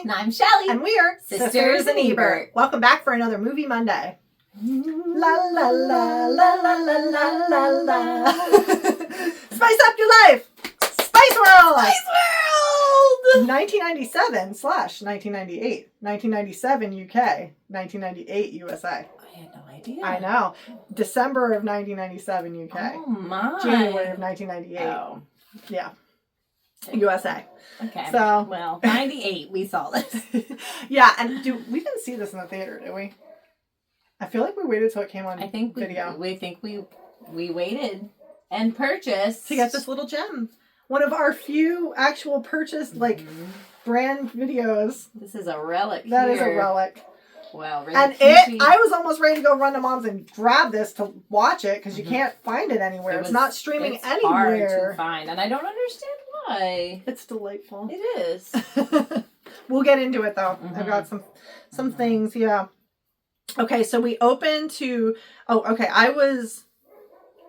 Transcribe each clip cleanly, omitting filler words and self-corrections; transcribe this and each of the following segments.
And I'm Shelly. And we're Sisters in Ebert. Welcome back for another Movie Monday. La la la la la la la la la. Spice up your life! Spice World! Spice World! 1997/1998. 1997 UK. 1998 USA. I had no idea. I know. December of 1997 UK. Oh my. January of 1998. Oh. Yeah. USA. Okay. So. Well, 98 we saw this. Yeah, and we didn't see this in the theater, did we? I feel like we waited till it came on video. We waited and purchased to get this little gem. One of our few actual purchased brand videos. This is a relic. That is a relic. Wow, really. And I was almost ready to go run to Mom's and grab this to watch it because you can't find it anywhere. It's not streaming anywhere. It's hard to find, and I don't understand why. It's delightful. It is. We'll get into it though. I've got some things. Yeah. Okay, so we opened to. Oh, okay. I was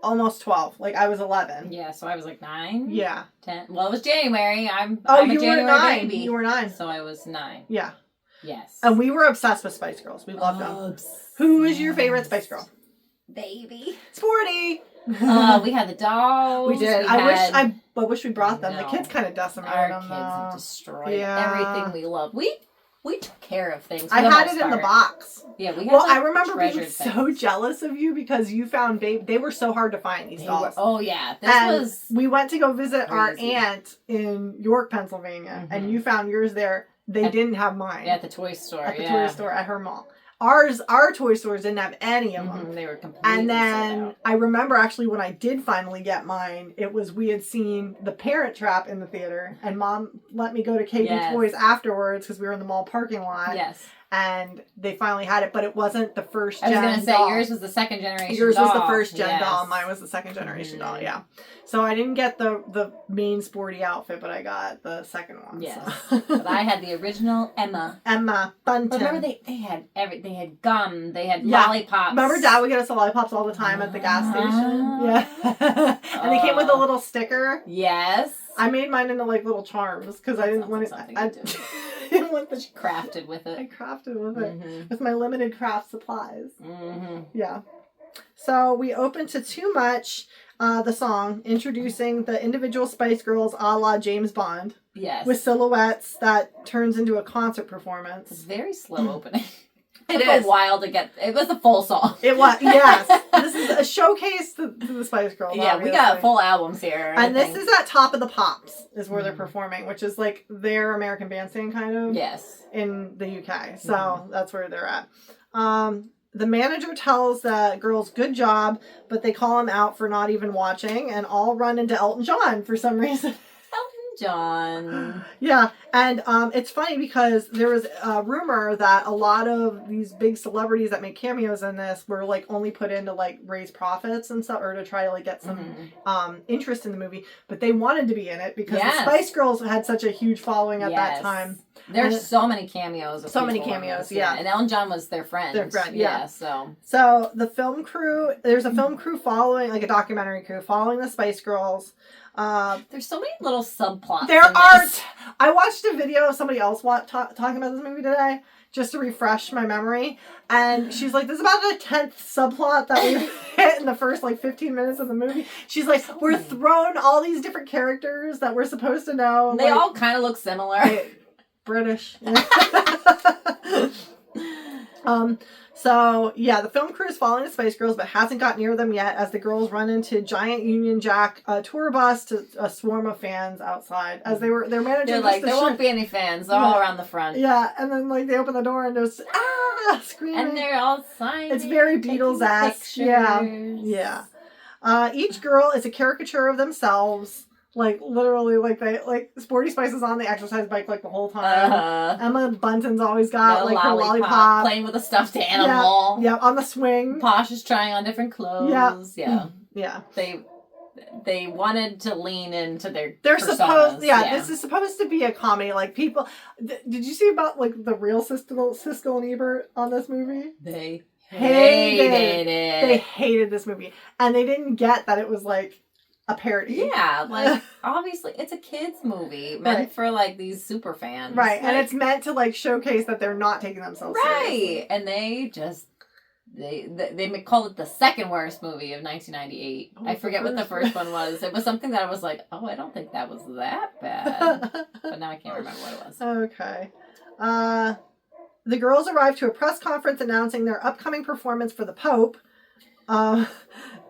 almost 12. Like I was 11. Yeah, so I was like 9. Yeah. 10. Well, it was January. I'm you a January were 9. baby. You were 9. So I was 9. Yeah. Yes. And we were obsessed with Spice Girls. We loved them. Who is your favorite Spice Girl? Baby. Sporty. We had the dolls. We did. I wish we brought them. No. The kids kind of decimated Our them. kids have destroyed everything we love. We took care of things. I had it in the box. Yeah, we had. Well, I remember being things. so jealous of you because you found they were so hard to find, these dolls. Oh yeah, we went to go visit crazy. our aunt in York, Pennsylvania, and you found yours there. They didn't have mine. Yeah, at the toy store. At the toy store at her mall. Our toy stores didn't have any of them. They were completely And then sold out. I remember actually when I did finally get mine, we had seen The Parent Trap in the theater, and Mom let me go to KB Toys afterwards because we were in the mall parking lot. Yes. And they finally had it, but it wasn't the first gen doll. I was going to say, yours was the second generation Yours doll. was the first gen doll. Mine was the second generation doll, yeah. So I didn't get the main sporty outfit, but I got the second one. Yes. So. But I had the original Emma. Emma Bunton. But remember, they had they had gum, they had lollipops. Remember Dad would get us the lollipops all the time at the gas station? Yeah. And they came with a little sticker. Yes. I made mine into little charms because I didn't want it. I didn't want the crafted with it. I crafted with it with my limited craft supplies. Yeah. So we opened to Too Much, the song introducing the individual Spice Girls a la James Bond. Yes. With silhouettes that turns into a concert performance. It's very slow opening. It took a while to get. It was a full song. It was, yes. This is a showcase to the Spice Girls. Yeah, obviously. we got full albums here. And this is at Top of the Pops, is where they're performing, which is their American Bandstand kind of. Yes. In the UK. So that's where they're at. The manager tells the girls, good job, but they call him out for not even watching and all run into Elton John for some reason. John. Yeah, and it's funny because there was a rumor that a lot of these big celebrities that make cameos in this were only put in to raise profits and stuff, or to try to get some interest in the movie, but they wanted to be in it because the Spice Girls had such a huge following at that time. There's so many cameos. So many cameos, yeah. And Elton John was their friend. Yeah. So the film crew, there's a film crew following, a documentary crew following the Spice Girls. There's so many little subplots. There are. I watched a video of somebody else talking about this movie today just to refresh my memory, and she's like, "This is about the 10th subplot that we hit in the first 15 minutes of the movie." She's like, "We're thrown all these different characters that we're supposed to know. They all kind of look similar." British. So, yeah, the film crew is following the Spice Girls, but hasn't got near them yet as the girls run into giant Union Jack tour bus to a swarm of fans outside as their manager. They're like, there won't be any fans. They're all around the front. Yeah, and then they open the door and there's screaming. And they're all signing. It's very Beatles-esque. Yeah. Yeah. Each girl is a caricature of themselves. Literally, Sporty Spice is on the exercise bike, the whole time. Emma Bunton's always got, her lollipop. Playing with a stuffed animal. Yeah, on the swing. Posh is trying on different clothes. Yeah. They wanted to lean into their personas. This is supposed to be a comedy. People, did you see about, the real Siskel and Ebert on this movie? They hated it. They hated this movie. And they didn't get that it was, a parody. Yeah, like, obviously, it's a kid's movie meant for, like, these super fans. Right, like, and it's meant to, like, showcase that they're not taking themselves seriously. Right, and they just... They called it the second worst movie of 1998. I forget what the first one was. It was something that I was like, oh, I don't think that was that bad. But now I can't remember what it was. Okay. The girls arrive to a press conference announcing their upcoming performance for the Pope.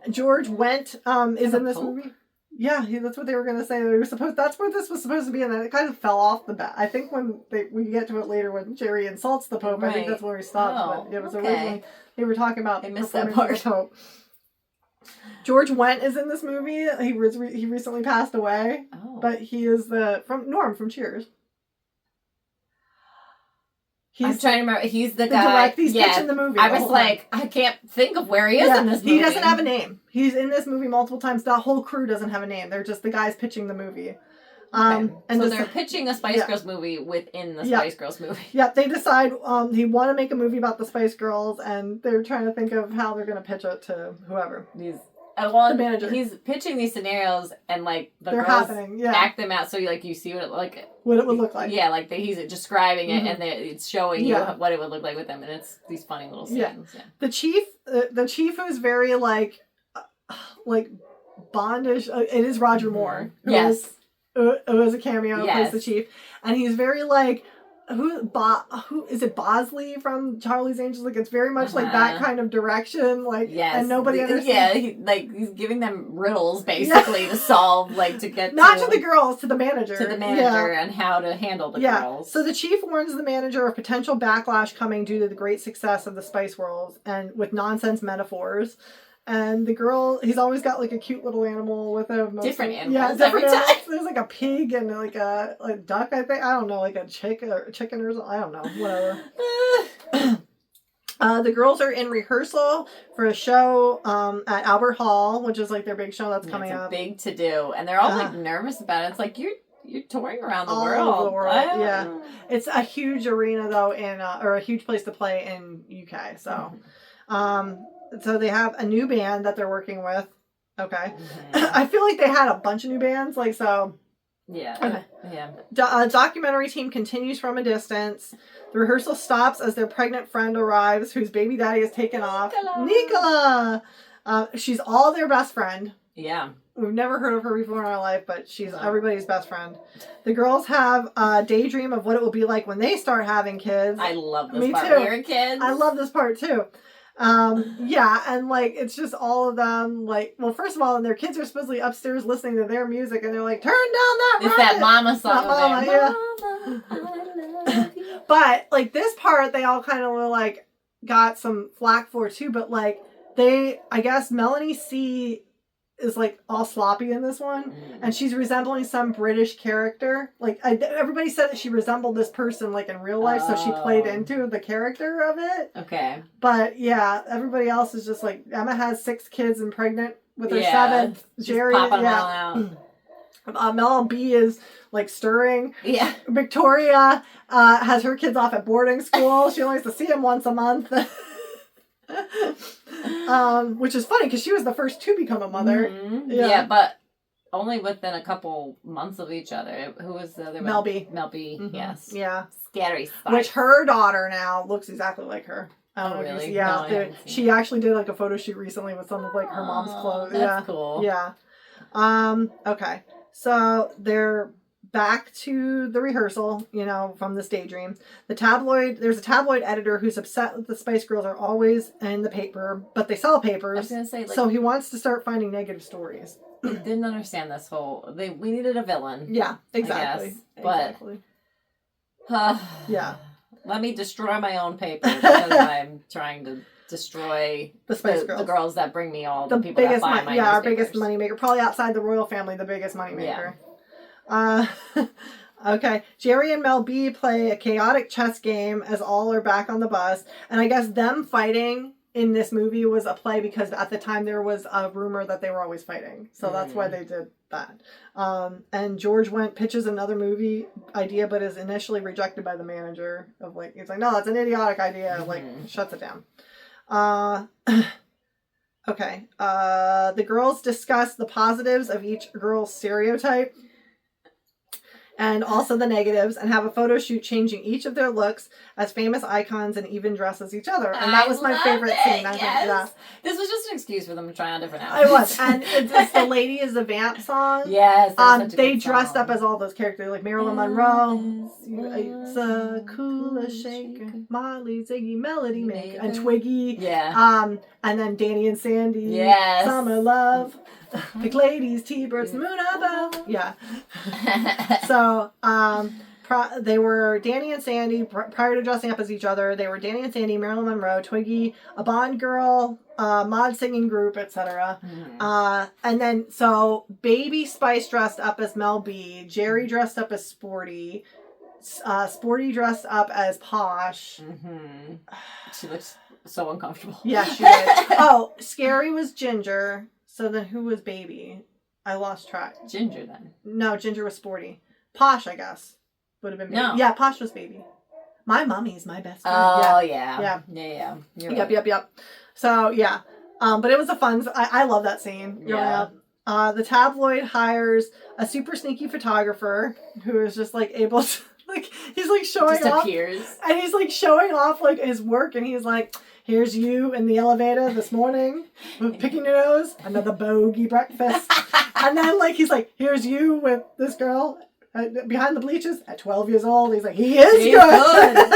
George Wendt is in this movie. Yeah, that's what they were going to say. That's what this was supposed to be, and then it kind of fell off the bat. I think when we get to it later, when Jerry insults the Pope, I think that's where he stopped. But it was originally they were talking about. I missed that part. The Pope. George Wendt is in this movie. He recently passed away, but he is from Norm from Cheers. I'm trying to remember. He's the guy. He's pitching the movie. I was like, I can't think of where he is in this movie. He doesn't have a name. He's in this movie multiple times. The whole crew doesn't have a name. They're just the guys pitching the movie. And so they're pitching a Spice Girls movie within the Spice Girls movie. Yep, they decide they want to make a movie about the Spice Girls, and they're trying to think of how they're going to pitch it to whoever. The manager. He's pitching these scenarios, and like they're girls act them out, so you see what it would look like. Yeah, like he's describing it, and it's showing you what it would look like with them, and it's these funny little scenes. Yeah. The chief who's very like Bondish. It is Roger Moore. Who is a cameo. Plays the chief, and he's very like. Who is it? Bosley from Charlie's Angels? Like it's very much like that kind of direction. Like and nobody understands. Yeah, he's giving them riddles basically to solve, to get not to the girls, to the manager, and how to handle the girls. So the chief warns the manager of potential backlash coming due to the great success of the Spice Girls and with nonsense metaphors. And the girl, he's always got like a cute little animal with him. Different animals every time. There's like a pig and like a duck, I think. I don't know, like a chicken or something. I don't know, whatever. The girls are in rehearsal for a show at Albert Hall, which is like their big show that's coming up. It's a big to do, and they're all like nervous about it. It's like you're touring around the world. All over the world, yeah. It's a huge arena though, or a huge place to play in UK. So, So they have a new band that they're working with. Okay. I feel like they had a bunch of new bands. Yeah. Okay. Yeah. Documentary team continues from a distance. The rehearsal stops as their pregnant friend arrives, whose baby daddy is taken off. Nicola! She's all their best friend. Yeah. We've never heard of her before in our life, but she's everybody's best friend. The girls have a daydream of what it will be like when they start having kids. I love this Me part. too. When you're kids. I love this part too. And it's just all of them, first of all, and their kids are supposedly upstairs listening to their music, and they're like, turn down that rocket! It's that mama song. Mama, yeah. Mama, I love you. But, this part, they all kind of were, got some flack for, too, but, I guess Melanie C. is all sloppy in this one, and she's resembling some British character. Everybody said that she resembled this person in real life, so she played into the character of it. Okay. But yeah, everybody else is just Emma has 6 kids and pregnant with her 7th. Jerry, popping them all out. Mel B is stirring. Yeah. Victoria has her kids off at boarding school. She only has to see them once a month. Which is funny because she was the first to become a mother. Mm-hmm. Yeah, but only within a couple months of each other. Who was the other one? Mel B. Yes. Yeah. Scary stuff. Which her daughter now looks exactly like her. Oh, really? Yeah. No, she actually did a photo shoot recently with some of her mom's clothes. That's cool. Yeah. Okay. So they're back to the rehearsal, from this daydream. There's a tabloid editor who's upset that the Spice Girls are always in the paper, but they sell papers. I was going to say, so he wants to start finding negative stories. I didn't understand this we needed a villain. Yeah, exactly. But, yeah. Let me destroy my own paper because I'm trying to destroy the Spice Girls. The girls that bring me all the people that buy my newspapers. Our biggest moneymaker. Probably outside the royal family, the biggest moneymaker. Yeah. Okay. Jerry and Mel B play a chaotic chess game as all are back on the bus. And I guess them fighting in this movie was a play because at the time there was a rumor that they were always fighting. So that's why they did that. And George pitches another movie idea, but is initially rejected by the manager of he's like, no, that's an idiotic idea. Shuts it down. Okay. The girls discuss the positives of each girl's stereotype and also the negatives, and have a photo shoot changing each of their looks as famous icons and even dress as each other. And that was my favorite scene. I think, yeah. This was just an excuse for them to try on different outfits. It was. And it's The Lady is a Vamp song. Yes. They dressed up as all those characters, like Marilyn Monroe, it's a cooler shaker, Molly, Ziggy, Melody Maker, and Twiggy. Yeah. And then Danny and Sandy. Yes. Summer Love. Big Ladies, T-Birds, Moon Above. Yeah. So, they were Danny and Sandy prior to dressing up as each other. They were Danny and Sandy, Marilyn Monroe, Twiggy, a Bond girl, mod singing group, etc. And then so Baby Spice dressed up as Mel B, Jerry dressed up as Sporty, Sporty dressed up as Posh. Mm-hmm. She looks so uncomfortable. Yeah, she did. Oh, Scary was Ginger. So then who was Baby? I lost track. Ginger then. No, Ginger was Sporty. Posh, I guess, would have been Baby. No. Yeah, Posh was Baby. My mummy's my best friend. Oh, yeah. Yep. So, yeah. But it was a fun... I love that scene. Yeah. The tabloid hires a super sneaky photographer who is just, like, able to... Like, he's, like, showing off... appears. And he's, like, showing off, like, his work, and he's like... Here's you in the elevator this morning, picking your nose, another bogey breakfast. And then, like, he's like, here's you with this girl behind the bleachers at 12 years old. He's like, he's good.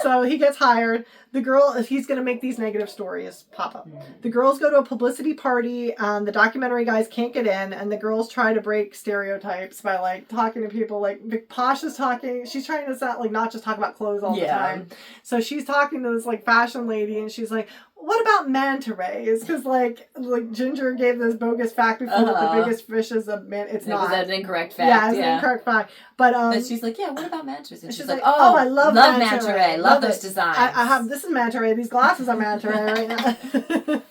So he gets hired. The girl, he's going to make these negative stories pop up. The girls go to a publicity party. The documentary guys can't get in, and the girls try to break stereotypes by, like, talking to people. Like, Posh is talking. She's trying to sound, like, not just talk about clothes all the time. So she's talking to this, like, fashion lady, and she's like, what about manta rays? Because, like Ginger gave this bogus fact before that the biggest fish is a man. It's not. It was an incorrect fact. Yeah, it's an incorrect fact. But she's like, yeah, what about manta rays? And she's like, oh, I love manta ray. Love those designs. I have, this is manta ray. These glasses are manta ray right now.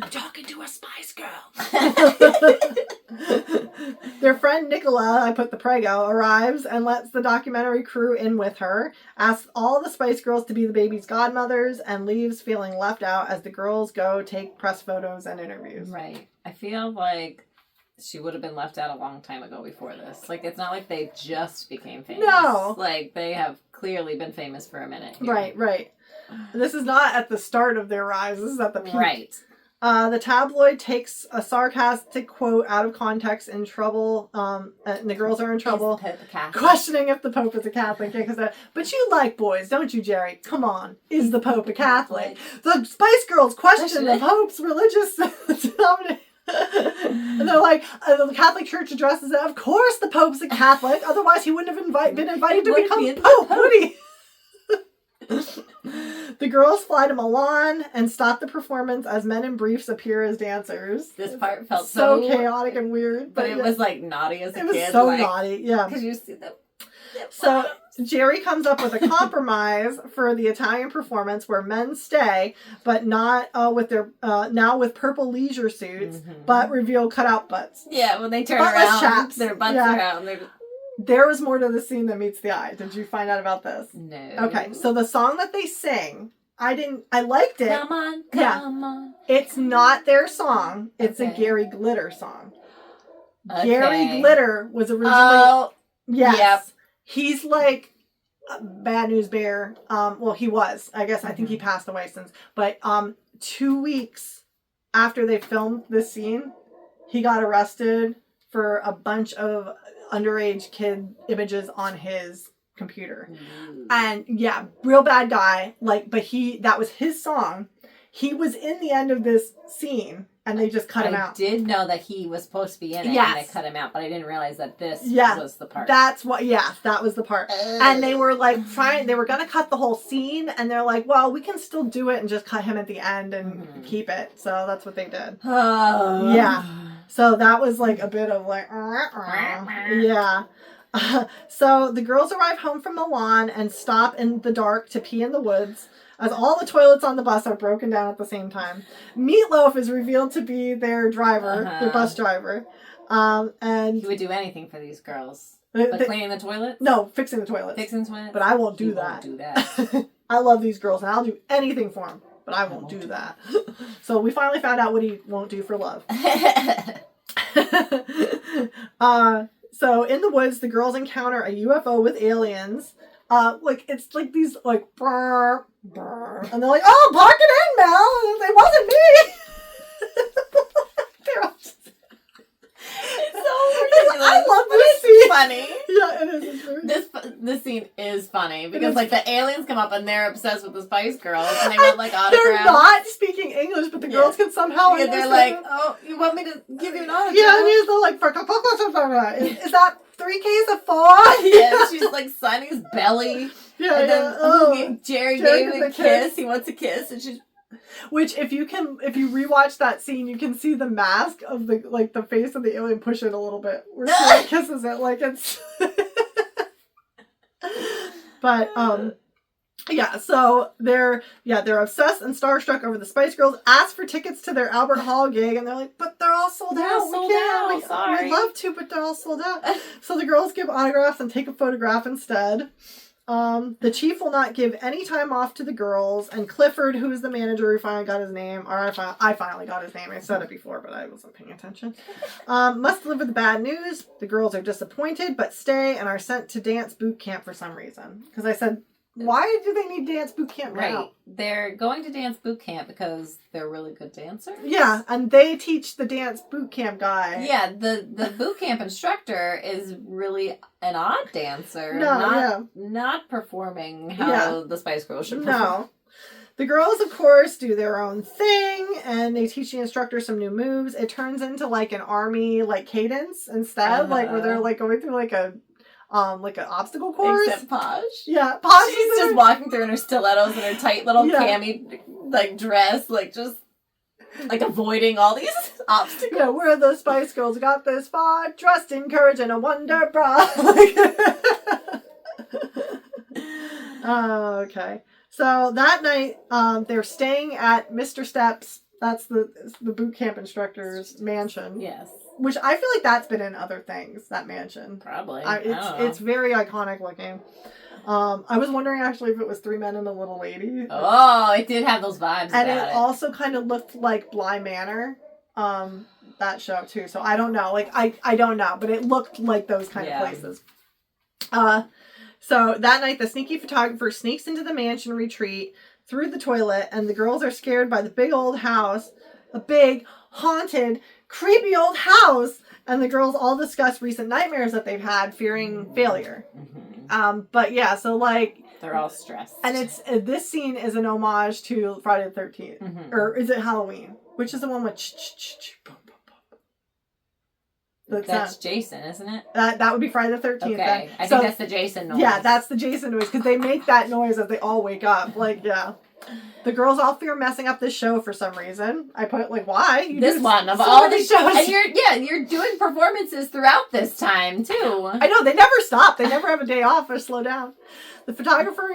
I'm talking to a Spice Girl. Their friend Nicola, I put the Prego, arrives and lets the documentary crew in with her, asks all the Spice Girls to be the baby's godmothers, and leaves feeling left out as the girls go take press photos and interviews. Right. I feel like she would have been left out a long time ago before this. Like, it's not like they just became famous. No. Like, they have clearly been famous for a minute here. Right. This is not at the start of their rise. This is at the peak. Right. The tabloid takes a sarcastic quote out of context in trouble, and the girls are in trouble, questioning if the Pope is a Catholic. But you like boys, don't you, Jerry? Come on, is the Pope a Catholic? The Spice Girls question the Pope's religious denomination. And they're like, the Catholic Church addresses it. Of course the Pope's a Catholic, otherwise he wouldn't have been invited to become Pope, would he? The girls fly to Milan and stop the performance as men in briefs appear as dancers. This part felt so chaotic and weird. But it was like naughty as a kid. It was so naughty, yeah. Because you see them. So Jerry comes up with a compromise for the Italian performance where men stay, but not with their now with purple leisure suits, but reveal cutout butts. Yeah, when they turn around, chaps. Their butts are out. And there was more to the scene than meets the eye. Did you find out about this? No. Okay, so the song that they sing, I liked it. Come on. It's not their song. It's a Gary Glitter song. Okay. Gary Glitter was originally... Yes. Yep. He's like a Bad News Bear. Well, he was. I guess I think he passed away since. But 2 weeks after they filmed this scene, he got arrested for a bunch of underage kid images on his computer. And yeah, real bad guy. Like, but that was his song. He was in the end of this scene and they just cut him out. I did know that he was supposed to be in it and they cut him out, but I didn't realize that this was the part. That was the part. And they were like they were going to cut the whole scene and they're like, well, we can still do it and just cut him at the end and keep it. So that's what they did. Yeah. So that was like a bit of like, yeah. So the girls arrive home from Milan and stop in the dark to pee in the woods as all the toilets on the bus are broken down at the same time. Meatloaf is revealed to be their driver, their bus driver. And he would do anything for these girls. But cleaning the toilets? No, fixing the toilets. Fixing the toilets? But I won't do he that. Won't do that. I love these girls and I'll do anything for them, but I won't do that. So we finally found out what he won't do for love. So in the woods, the girls encounter a UFO with aliens. Like it's like these like brr, brr, and they're like, "Oh, park it in, Mel. It wasn't me." They're all just... It's so ridiculous. I love this scene. Funny. Yeah, it is. This scene is funny because like the aliens come up and they're obsessed with the Spice Girls and they want like autographs. They're not speaking English, but the girls can somehow. Yeah, they're like, "Oh, you want me to give you an autograph?" Yeah, and he's like, is that 3 Ks of 4? Yeah, she's like Sonny's belly. Yeah, and then Jerry gave him a kiss. He wants a kiss, and she's. Which, if you rewatch that scene, you can see the mask of the face of the alien push it a little bit, where she kisses it, like it's. But yeah, so they're obsessed and starstruck over the Spice Girls. Ask for tickets to their Albert Hall gig, and they're like, "But they're all sold out. We can't. We'd love to, but they're all sold out." So the girls give autographs and take a photograph instead. The chief will not give any time off to the girls, and Clifford, who is the manager, who finally got his name, or I finally got his name. I said it before, but I wasn't paying attention. Must deliver the bad news. The girls are disappointed, but stay and are sent to dance boot camp for some reason. Because I said, why do they need dance boot camp now? Right. They're going to dance boot camp because they're really good dancers. Yeah, and they teach the dance boot camp guy. Yeah, the boot camp instructor is really an odd dancer. Not performing how the Spice Girls should perform. No. The girls, of course, do their own thing, and they teach the instructor some new moves. It turns into like an army like cadence instead, like where they're like going through like an obstacle course. Except Posh. Yeah, Posh. She's just walking through in her stilettos and her tight little cami like dress, like just like avoiding all these obstacles. Yeah, where the Spice Girls got this far, dressed in courage and a wonder bra. Okay. So that night, they're staying at Mr. Steps. That's the boot camp instructor's mansion. Yes. Which I feel like that's been in other things, that mansion. Probably. It's very iconic looking. I was wondering actually if it was 3 Men and a Little Lady. Oh, it did have those vibes. And it also kind of looked like Bly Manor, that show too. So I don't know. Like I don't know, but it looked like those kind of places. So that night, the sneaky photographer sneaks into the mansion retreat through the toilet, and the girls are scared by the big old house, a big haunted, creepy old house, and the girls all discuss recent nightmares that they've had, fearing failure. Mm-hmm. But yeah, so like they're all stressed, and it's this scene is an homage to Friday the 13th, or is it Halloween? Which is the one with boom, boom, boom. That's Jason, isn't it? That would be Friday the 13th. Okay, I think that's the Jason noise. Yeah, that's the Jason noise because they make that noise as they all wake up. Like, yeah. The girls all fear messing up this show for some reason. I put like, why? This one of all these shows. And you're doing performances throughout this time too. I know, they never stop. They never have a day off or slow down. The photographer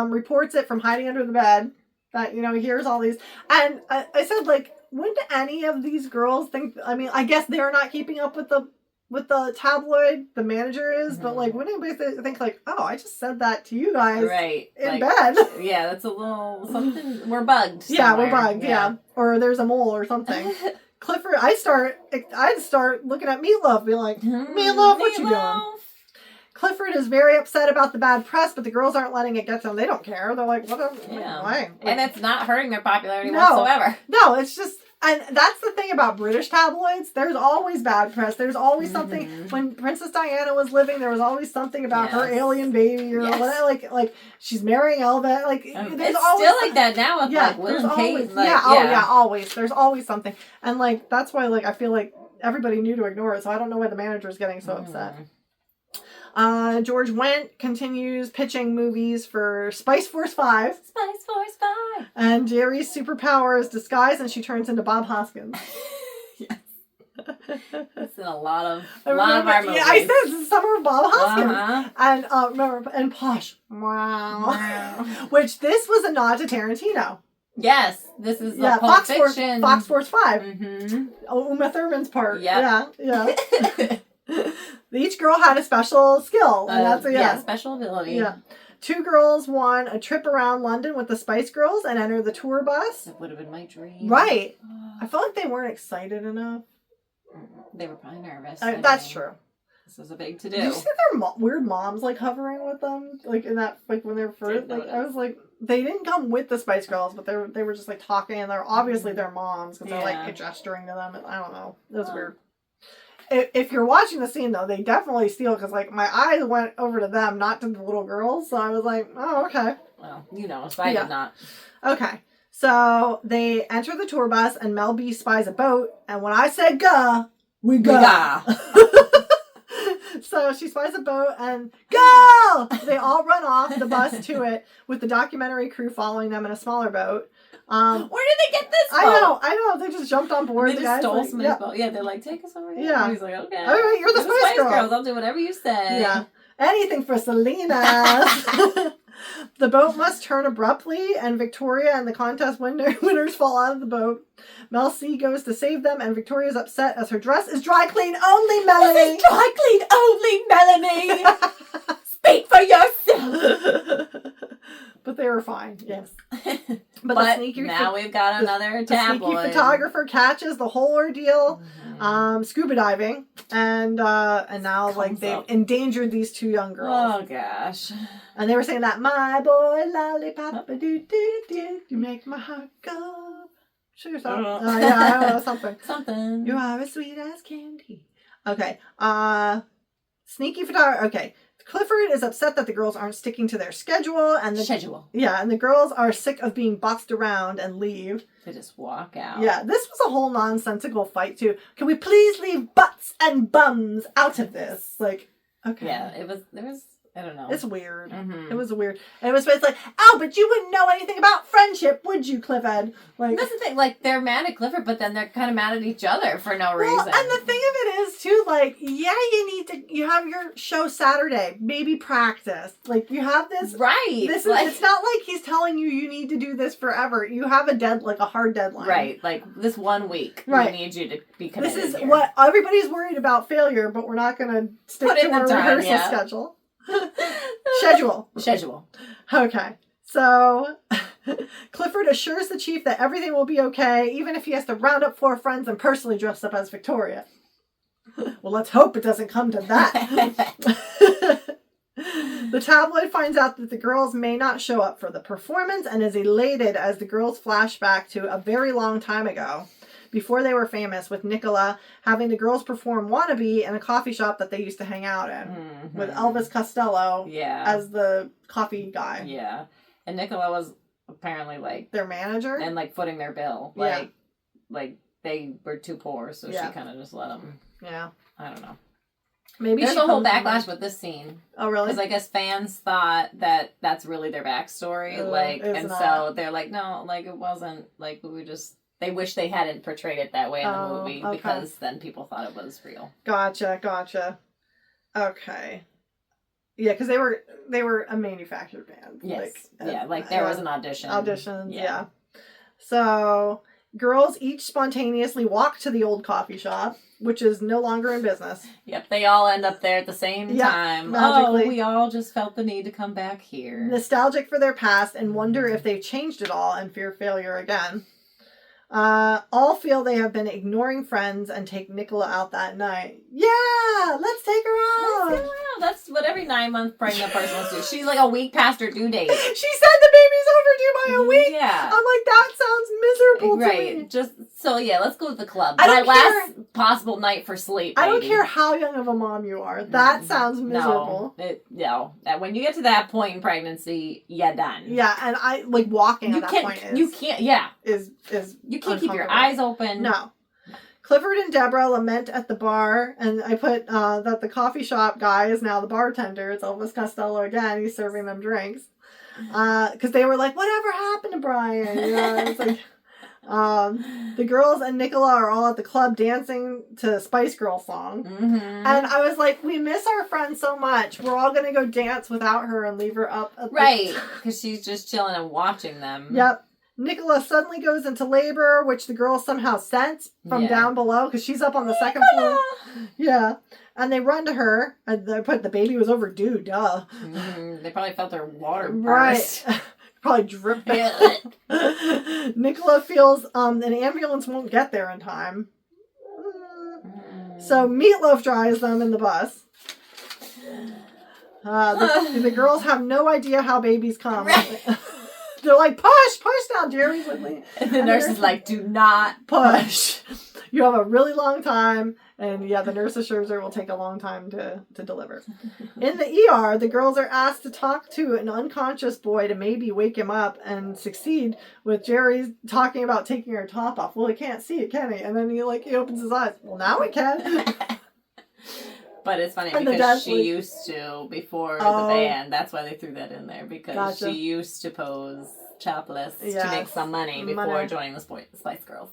reports it from hiding under the bed that, he hears all these. And I said, like, wouldn't any of these girls think, I mean, I guess they're not keeping up with the tabloid, the manager is, but like, wouldn't anybody think like, oh, I just said that to you guys in bed? Yeah, that's a little something. We're bugged. Somewhere. Yeah, we're bugged. Yeah, or there's a mole or something. Clifford, I'd start looking at Meatloaf, be like, Meatloaf, what you doing? Clifford is very upset about the bad press, but the girls aren't letting it get to them. They don't care. They're like, whatever. Yeah. Why? And it's not hurting their popularity whatsoever. No, it's just. And that's the thing about British tabloids. There's always bad press. There's always something. When Princess Diana was living, there was always something about her alien baby or whatever. Like she's marrying Elvis. Like there's always still like that now with like Will and Kate. Always. There's always something. And like that's why like I feel like everybody knew to ignore it. So I don't know why the manager's getting so upset. George Wendt continues pitching movies for Spice Force 5. Spice Force 5. And Jerry's superpower is disguise, and she turns into Bob Hoskins. Yes. That's in a lot of our movies. Yeah, I said it's the summer of Bob Hoskins. And remember, and Posh. Wow. Which this was a nod to Tarantino. Yes, this is the Pulp Fiction. Fox Force 5. Mm-hmm. Uma Thurman's part. Yep. Yeah. Each girl had a special skill. And that's special ability. Yeah. 2 girls won a trip around London with the Spice Girls and entered the tour bus. That would have been my dream. Right. I felt like they weren't excited enough. They were probably nervous. That's true. This was a big to do. Did you see their weird moms like hovering with them, like in that, like when they were first? Like I was like, they didn't come with the Spice Girls, but they were just like talking, and they're obviously their moms because they're like gesturing to them. And I don't know, it was weird. If you're watching the scene though, they definitely steal because like my eyes went over to them, not to the little girls. So I was like, oh okay. Well, so I did not. Okay. So they enter the tour bus, and Mel B spies a boat, and when I said "ga," we go. So she spies a boat and go! They all run off the bus to it with the documentary crew following them in a smaller boat. Where did they get this boat? I know. They just jumped on board. They just stole somebody's boat. Yeah, they're like, take us over here. Yeah. And he's like, okay. All right, you're the Spice Girls. I'll do whatever you say. Yeah. Anything for Selena. The boat must turn abruptly, and Victoria and the contest winners fall out of the boat. Mel C goes to save them, and Victoria's upset as her dress is dry clean only, Melanie. This is dry clean only, Melanie. Speak for yourself. But they were fine, yes. But the sneaky we've got another tabloid. The sneaky photographer catches the whole ordeal, scuba diving, and now like they've endangered these 2 young girls. Oh gosh! And they were saying that my boy lollipop do do do, you make my heart go. Sugar song. Yeah, I don't know, something. Something. You are as sweet as candy. Okay. Sneaky photographer. Okay. Clifford is upset that the girls aren't sticking to their schedule, and the girls are sick of being bossed around and leave. They just walk out. Yeah, this was a whole nonsensical fight too. Can we please leave butts and bums out of this? Like, okay. Yeah, there was. I don't know. It's weird. Mm-hmm. It was weird. And it was like, oh, but you wouldn't know anything about friendship, would you, Clifford? Like, that's the thing. Like, they're mad at Clifford, but then they're kind of mad at each other for no reason. And the thing of it is, too, like, yeah, you have your show Saturday. Maybe practice. Like, you have this. Right. It's not like he's telling you need to do this forever. You have a hard deadline. Right. Like, this 1 week. Right. We need you to be committed. This is what everybody's worried about failure, but we're not going to stick to our rehearsal schedule. Schedule. Okay. So Clifford assures the chief that everything will be okay, even if he has to round up 4 friends and personally dress up as Victoria. Well, let's hope it doesn't come to that. The tabloid finds out that the girls may not show up for the performance and is elated as the girls flash back to a very long time ago, before they were famous, with Nicola having the girls perform Wannabe in a coffee shop that they used to hang out in, with Elvis Costello as the coffee guy. Yeah. And Nicola was apparently like their manager and like footing their bill. Like they were too poor, so she kind of just let them. Yeah. I don't know. Maybe there's a whole backlash with this scene. Oh, really? Because I guess fans thought that that's really their backstory. So they're like, no, like it wasn't. Like we just. They wish they hadn't portrayed it that way in the movie because then people thought it was real. Gotcha. Okay. Yeah, because they were a manufactured band. Yes. There was an audition. Auditions, yeah. So, girls each spontaneously walk to the old coffee shop, which is no longer in business. Yep, they all end up there at the same time. Magically. Oh, we all just felt the need to come back here. Nostalgic for their past and wonder if they've changed it all and fear failure again. All feel they have been ignoring friends and take Nicola out that night. Yeah, let's take her out. That's what every 9-month pregnant person wants to do. She's like a week past her due date. She said the baby's overdue by a week. Yeah. I'm like, that sounds miserable to me. Just, so yeah, let's go to the club. My last possible night for sleep, baby. I don't care how young of a mom you are. That sounds miserable. No. When you get to that point in pregnancy, you're done. Yeah, and I, like, walking at that point is you can't keep your eyes open. No. Clifford and Deborah lament at the bar, and I put that the coffee shop guy is now the bartender. It's Elvis Costello again. He's serving them drinks. Because they were like, whatever happened to Brian? You know, it's like, the girls and Nicola are all at the club dancing to Spice Girl song. Mm-hmm. And I was like, we miss our friend so much. We're all going to go dance without her and leave her up. Right. Because she's just chilling and watching them. Yep. Nicola suddenly goes into labor, which the girls somehow sense from down below because she's up on the second floor. Yeah. And they run to her, and the baby was overdue, duh. They probably felt their water burst. Right. Probably dripped out. Nicola feels an ambulance won't get there in time. So Meatloaf drives them in the bus. The girls have no idea how babies come. They're like, push down, Jerry's with me. And the nurse is like, do not push. You have a really long time. And the nurse assures her will take a long time to deliver. In the ER, the girls are asked to talk to an unconscious boy to maybe wake him up and succeed with Jerry talking about taking her top off. Well, he can't see it, can he? And then he opens his eyes. Well, now he can. But it's funny because she used to, before the band, that's why they threw that in there, because she used to pose topless to make some money before joining the Spice Girls.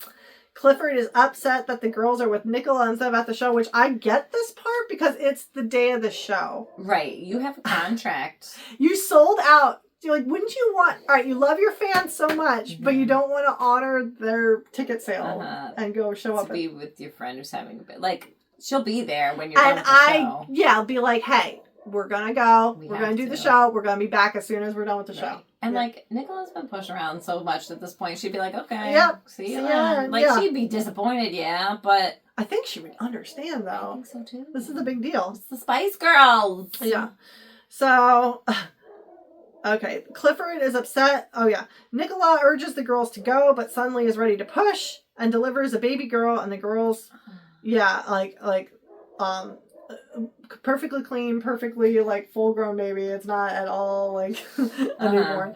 Clifford is upset that the girls are with Nicola instead of at the show, which I get this part because it's the day of the show. Right. You have a contract. You sold out. You're like, wouldn't you want... All right, you love your fans so much, but you don't want to honor their ticket sale and go show up. To be with your friend who's having a bit... Like... She'll be there when you're done with the show. I'll be like, hey, we're going to go. We're going to do the show. We're going to be back as soon as we're done with the show. And, Nicola's been pushed around so much at this point. She'd be like, okay, see you then. She'd be disappointed, but... I think she would understand, though. I think so, too. This is a big deal. It's the Spice Girls. Yeah. So... Okay, Clifford is upset. Oh, yeah. Nicola urges the girls to go, but suddenly is ready to push and delivers a baby girl, and the girls... Yeah, perfectly clean, perfectly, full-grown baby. It's not at all, a newborn.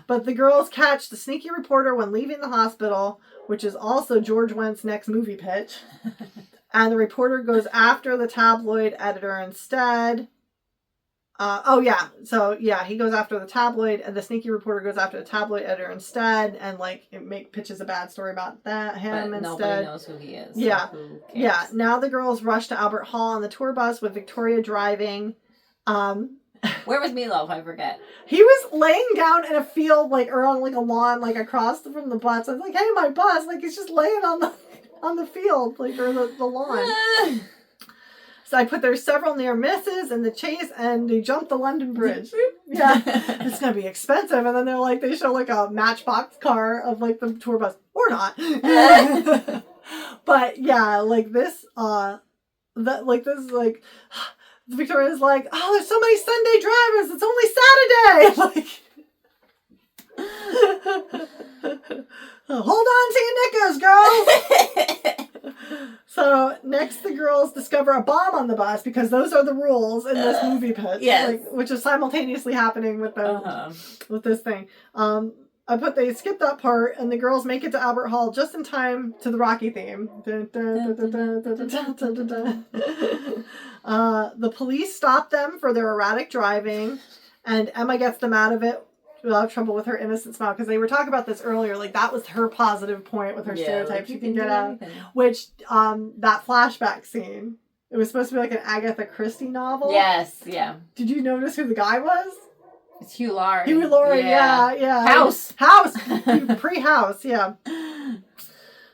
But the girls catch the sneaky reporter when leaving the hospital, which is also George Wendt's next movie pitch. And the reporter goes after the tabloid editor instead. He goes after the tabloid, and the sneaky reporter goes after the tabloid editor instead, and pitches a bad story about him instead. Nobody knows who he is. Yeah, so who cares? Yeah. Now the girls rush to Albert Hall on the tour bus with Victoria driving. Where was Meatloaf? I forget. He was laying down in a field, or on a lawn, across from the bus. I was like, "Hey, my bus!" He's just laying on the field, or the lawn. So I put there's several near misses in the chase, and they jumped the London Bridge. Yeah, it's gonna be expensive. And then they show a Matchbox car of the tour bus, or not. But yeah, this Victoria's like, oh, there's so many Sunday drivers. It's only Saturday. Hold on to your knickers, girls. So next the girls discover a bomb on the bus because those are the rules in this movie pitch. Yes. Which is simultaneously happening with with this thing. They skip that part, and the girls make it to Albert Hall just in time to the Rocky theme. The police stop them for their erratic driving, and Emma gets them out of it without trouble with her innocent smile, because they were talking about this earlier. That was her positive point with her stereotypes. You can get out. Which that flashback scene, it was supposed to be an Agatha Christie novel. Yes, yeah. Did you notice who the guy was? It's Hugh Laurie. Hugh Laurie, yeah. House. Pre-House, yeah.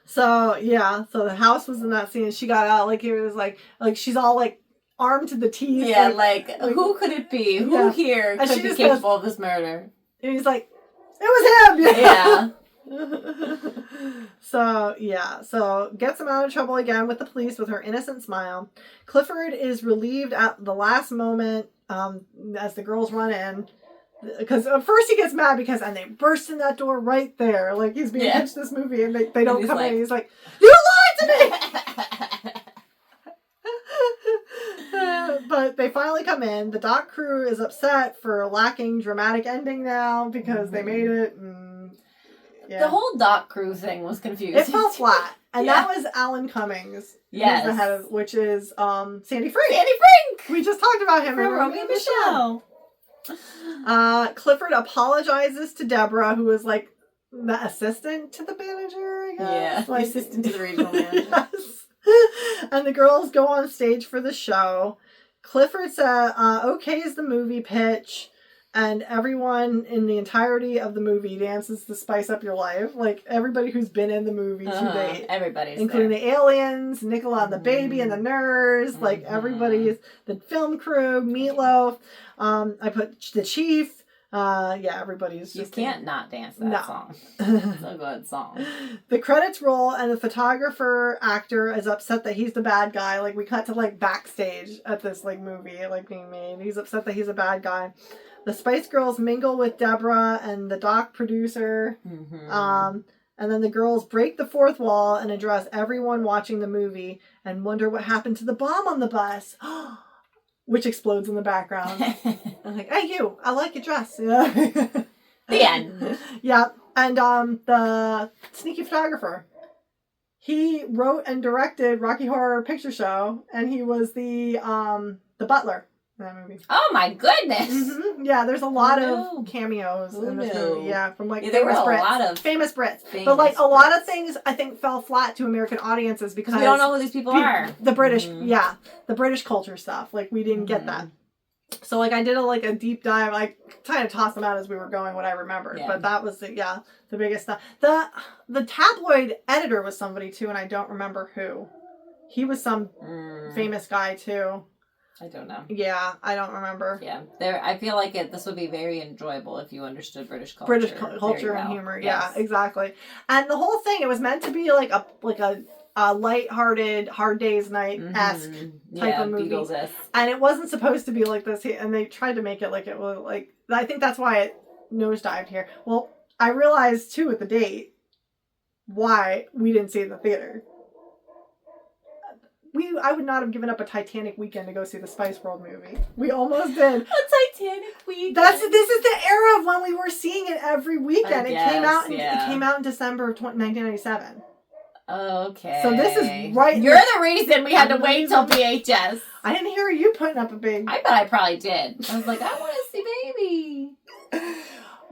So the House was in that scene, and she got out, it was she's all, armed to the teeth. Yeah, who could it be? Who here could be capable of this murder? And he's like, it was him! Yeah. So gets him out of trouble again with the police with her innocent smile. Clifford is relieved at the last moment as the girls run in. Because at first he gets mad and they burst in that door right there. He's being pitched this movie and they don't come in. He's like, you lied to me! But they finally come in. The dock crew is upset for lacking dramatic ending now because they made it. The whole dock crew thing was confusing. It fell flat. And that was Alan Cummings. Yes. Who's the head of, which is Sandy Frink. Sandy Frink! We just talked about him in Romeo and Michelle. Clifford apologizes to Deborah, who is the assistant to the manager, I guess. Yeah, the assistant to the regional manager. Yes. And the girls go on stage for the show. Clifford okays the movie pitch, And everyone in the entirety of the movie dances to spice up your life. Like, everybody who's been in the movie to date. Everybody's including there. The aliens, Nicola and the baby and the nurse. Like, everybody's... The film crew, Meatloaf. I put the chief. Everybody's just... You can't not dance that song. It's a good song. The credits roll, and the photographer actor is upset that he's the bad guy. Like, we cut to, like, backstage at this, like, movie, like, being made. He's upset that he's a bad guy. The Spice Girls mingle with Deborah and the doc producer. And then the girls break the fourth wall and address everyone watching the movie and wonder what happened to the bomb on the bus. Which explodes in the background. I'm like, hey, you, I like your dress. Yeah. The end. Yeah. And the sneaky photographer. He wrote and directed Rocky Horror Picture Show, and he was the butler in that movie. Oh my goodness! Yeah, there's a lot of cameos in this movie. Yeah, from like famous Brits. But like a lot of things, I think fell flat to American audiences because we don't know who these people are. The British, the British culture stuff. Like we didn't get that. So like I did a deep dive. I kind of tossed them out as we were going what I remembered, but that was the biggest stuff. The tabloid editor was somebody too, and I don't remember who. He was some famous guy too. I don't know. Yeah, I don't remember. Yeah, I feel like this would be very enjoyable if you understood British culture. British culture and humor. Yes. Yeah, exactly. And the whole thing, it was meant to be like a lighthearted, Hard Day's Night-esque type of movie. Beatles-esque. And it wasn't supposed to be like this. And they tried to make it like it was like... I think that's why it nosedived here. Well, I realized, too, at the date, why we didn't see it in the theater. I would not have given up a Titanic weekend to go see the Spice World movie. We almost did. A Titanic weekend. This is the era of when we were seeing it every weekend. It came out in December of 1997. Okay. So this is right. You're the reason we had to wait till VHS. I didn't hear you putting up a big... I bet I probably did. I was like, I want to see Baby.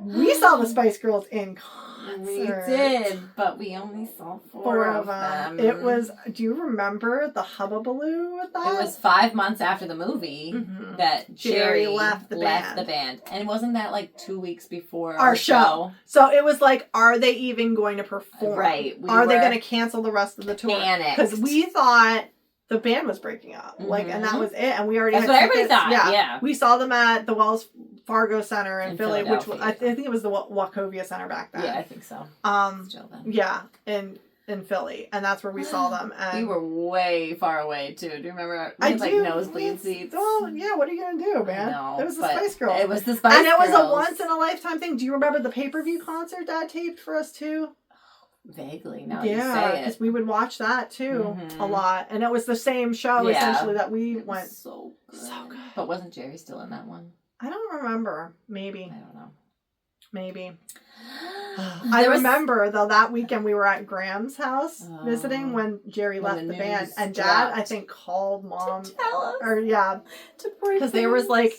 We saw the Spice Girls in concert. We did, but we only saw four of them. It was... Do you remember the hubbubaloo with that? It was 5 months after the movie that Jerry left the band. And wasn't that like 2 weeks before our show? So it was like, are they even going to perform? Right. Are they going to cancel the rest of the tour? Because we thought the band was breaking up. Like, and that was it. And we already That's what everybody thought. Yeah. We saw them at the Wells Fargo Center in Philly, which I think it was the Wachovia Center back then. Yeah, I think so. Yeah, in Philly, and that's where we saw them. And we were way far away too. Do you remember? We had nosebleed seats. Well, yeah. What are you gonna do, man? No, it was the Spice Girls. It was the Spice Girls, and it was a once in a lifetime thing. Do you remember the pay-per-view concert Dad taped for us too? Vaguely, now you say it. Because we would watch that too a lot, and it was the same show essentially that we went. So good. But wasn't Jerry still in that one? I don't remember. Maybe. I don't know. Maybe. I remember, though, that weekend we were at Graham's house visiting when Jerry left the band. And Dad, I think, called Mom. To tell us. Or, because there was, like,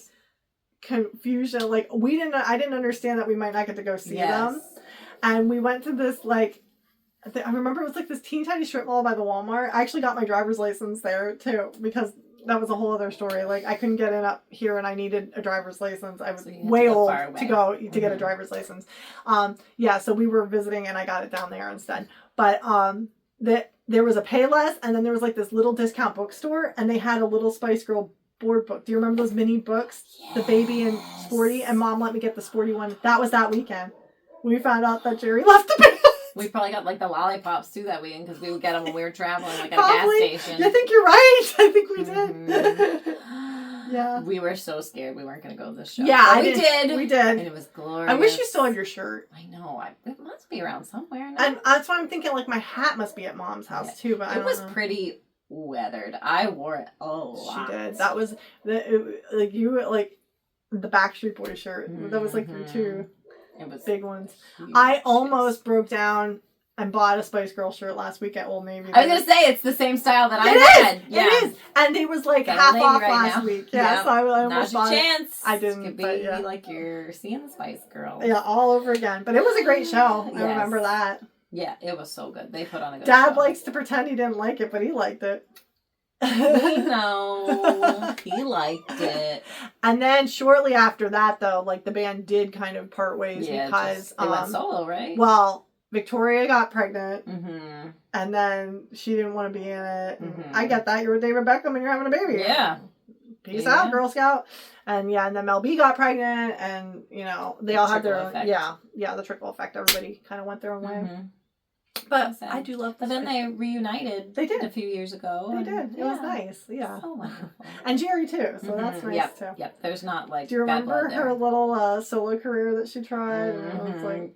confusion. Like, I didn't understand that we might not get to go see them. And we went to this, like, I remember it was, like, this teeny tiny strip mall by the Walmart. I actually got my driver's license there, too, because... That was a whole other story. Like, I couldn't get in up here and I needed a driver's license. I was way old to get a driver's license. So we were visiting and I got it down there instead. But there was a Payless and then there was like this little discount bookstore and they had a little Spice Girl board book. Do you remember those mini books? Yes. The Baby and Sporty, and Mom let me get the Sporty one. That was that weekend. We found out that Jerry left the band. We probably got like the lollipops too that weekend because we would get them when we were traveling, like at a gas station. I think you're right. I think we did. Yeah. We were so scared we weren't going to go to this show. Yeah, we did. We did. And it was glorious. I wish you still had your shirt. I know. It must be around somewhere now. And that's why I'm thinking like my hat must be at Mom's house too. But it was pretty weathered. I wore it a lot. She did. That was the Backstreet Boys shirt. That was like your two. It was big ones. I almost broke down and bought a Spice Girl shirt last week at Old Navy. I was going to say, it's the same style that I had. It is. And it was like half off last week. Yeah, so I almost bought it. Chance. I didn't. It could be like you're seeing the Spice Girls. Yeah, all over again. But it was a great show. I remember that. Yeah, it was so good. They put on a good show. Dad likes to pretend he didn't like it, but he liked it. We know. He liked it. And then shortly after that, though, like the band did kind of part ways because they went solo, right? Well, Victoria got pregnant, and then she didn't want to be in it. I get that. You're with David Beckham and you're having a baby. Yeah. Peace out, Girl Scout. And and then Mel B got pregnant, and they all had their own. The trickle effect. Everybody kind of went their own way. But I do love that. But then they reunited. They did a few years ago. They did. It was nice. Yeah. So wonderful. And Jerry too. So that's nice too. Yep. There's not like. Do you remember her little solo career that she tried? It was like.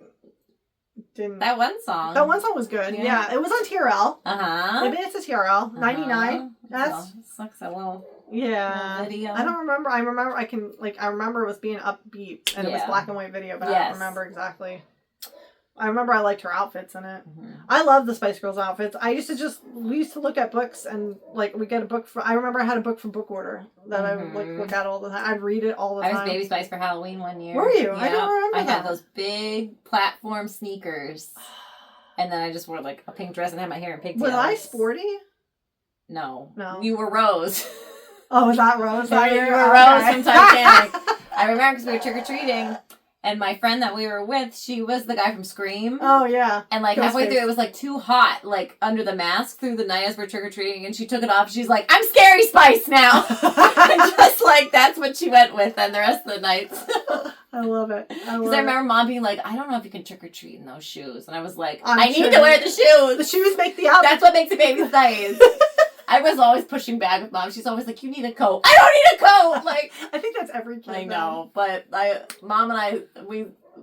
That one song. That one song was good. Yeah. It was on TRL. Maybe it's a TRL. 99. That's. Looks a little. Yeah. Video. I don't remember. I remember it was being upbeat and it was black and white video, but I don't remember exactly. I remember I liked her outfits in it. I love the Spice Girls outfits. We used to look at books and we get a book I remember I had a book from Book Order that I would look at all the time. I'd read it all the time. I was Baby Spice for Halloween one year. Were you? Yeah. I don't remember I had those big platform sneakers. And then I just wore a pink dress and had my hair in pigtails. Was I sporty? No. You were Rose. Oh, was that Rose? You were Rose from Titanic. I remember because we were trick-or-treating. And my friend that we were with, she was the guy from Scream. Oh, yeah. And halfway through, it was too hot, under the mask through the night as we're trick-or-treating. And she took it off. She's like, I'm Scary Spice now. And just that's what she went with then the rest of the nights. I love it. Because I remember Mom being like, I don't know if you can trick-or-treat in those shoes. And I was like, I need to wear the shoes. The shoes make the outfit. That's what makes a Baby Spice. I was always pushing back with Mom. She's always like, you need a coat. I don't need a coat! I think that's every kid. I know, but Mom and I,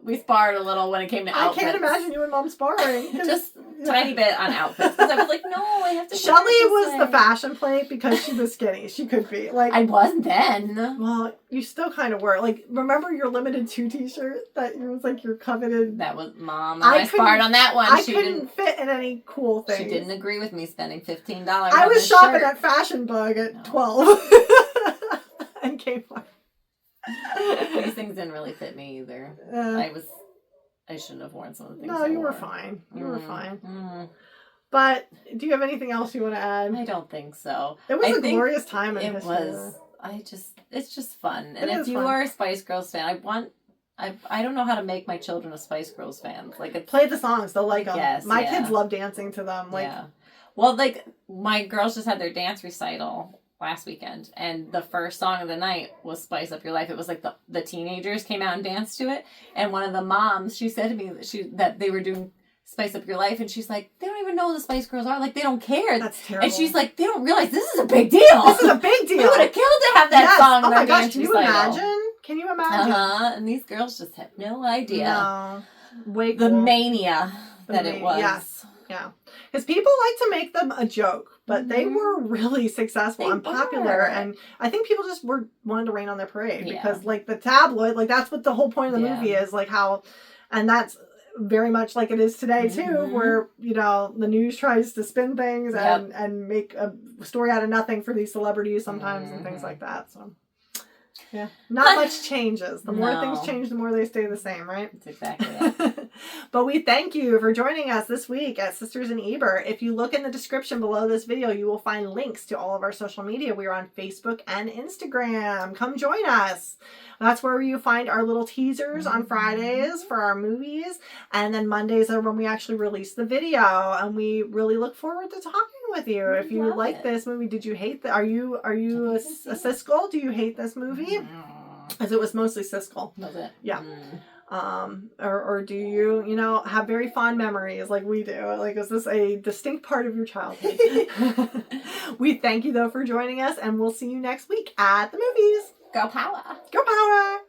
we sparred a little when it came to outfits. I can't imagine you and Mom sparring. Just tiny bit on outfits. Because I was like, no, I have to. Shelley was the fashion plate because she was skinny. She could be. I wasn't then. Well, you still kind of were. Remember your limited 2 t-shirt that was your coveted? That was Mom. And I sparred on that one. I couldn't fit in any cool things. She didn't agree with me spending $15 I was shopping at Fashion Bug at 12. And Kmart. These things didn't really fit me either. I shouldn't have worn some of the things. No, you were fine. You were fine. But do you have anything else you want to add? I don't think so. It was a glorious time in history. It was. It's just fun. And if you are a Spice Girls fan, I don't know how to make my children a Spice Girls fan. Play the songs. They'll like them. Yes, my kids love dancing to them. Well, my girls just had their dance recital last weekend, and the first song of the night was Spice Up Your Life. It was the teenagers came out and danced to it, and one of the moms, she said to me that they were doing Spice Up Your Life, and she's like, they don't even know who the Spice Girls are. They don't care. That's terrible. And she's like, they don't realize this is a big deal. This is a big deal. We would have killed to have that song in their dance recital. Can you imagine? And these girls just have no idea. No. Way cool. The cool. mania that it was. Yes. Yeah. Because people like to make them a joke, but they were really successful and popular. And I think people just wanted to rain on their parade because the tabloid, that's what the whole point of the movie is, and that's very much like it is today too, where, the news tries to spin things and make a story out of nothing for these celebrities sometimes and things like that. So. Yeah. Not much changes. The more things change, the more they stay the same, right? That's exactly it. But we thank you for joining us this week at Sisters in Ebert. If you look in the description below this video, you will find links to all of our social media. We are on Facebook and Instagram. Come join us. That's where you find our little teasers on Fridays for our movies. And then Mondays are when we actually release the video. And we really look forward to talking with you. If you like this movie, did you hate are you a Siskel? Do you hate this movie? As it was mostly Siskel. Was it? Yeah. Or do you, have very fond memories like we do? Is this a distinct part of your childhood? We thank you though for joining us, and we'll see you next week at the movies. Girl power. Girl power.